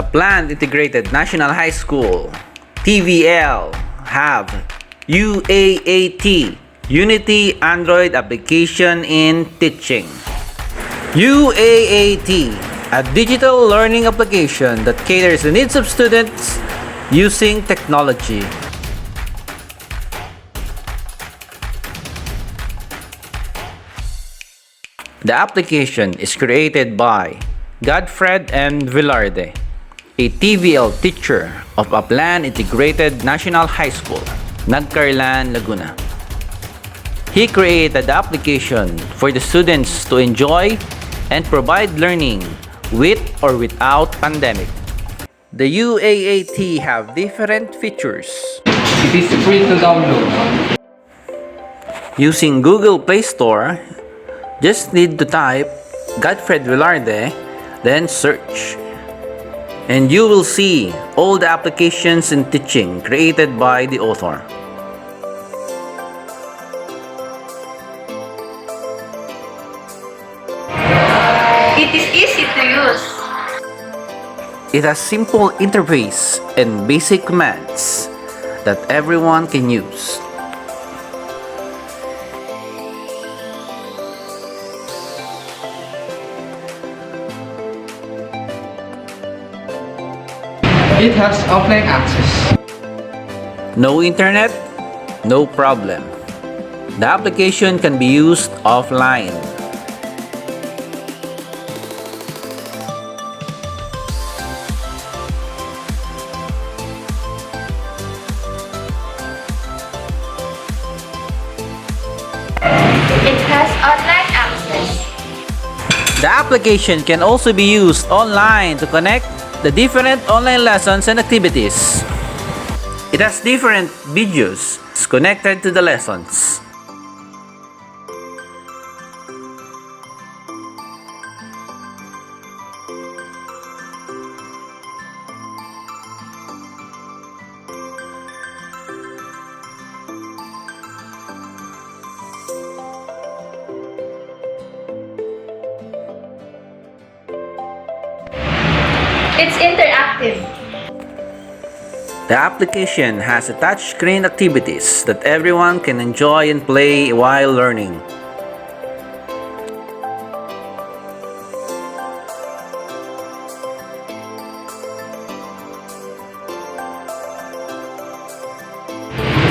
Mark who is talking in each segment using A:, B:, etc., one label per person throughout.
A: UPLAND Integrated National High School, TVL, have UAAT, Unity Android Application in Teaching. UAAT, a digital learning application that caters the needs of students using technology. The application is created by Godfred and Velarde, a TVL teacher of UPLAND Integrated National High School, Nagcarlan, Laguna. He created the application for the students to enjoy and provide learning with or without pandemic. The UAAT have different features.
B: It is free to download.
A: Using Google Play Store, just need to type Godfred Velarde, then search. And you will see all the applications in teaching created by the author.
C: It is easy to use.
A: It has simple interface and basic commands that everyone can use.
B: It has offline access.
A: No internet? No problem. The application can be used offline.
C: It has online access.
A: The application can also be used online to connect the different online lessons and activities. It has different videos connected to the lessons.
C: It's interactive.
A: The application has a touchscreen activities that everyone can enjoy and play while learning.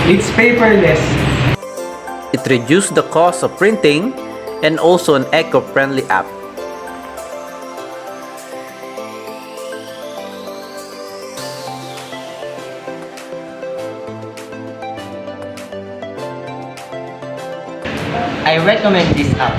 B: It's paperless.
A: It reduces the cost of printing and also an eco-friendly app.
D: I recommend this app.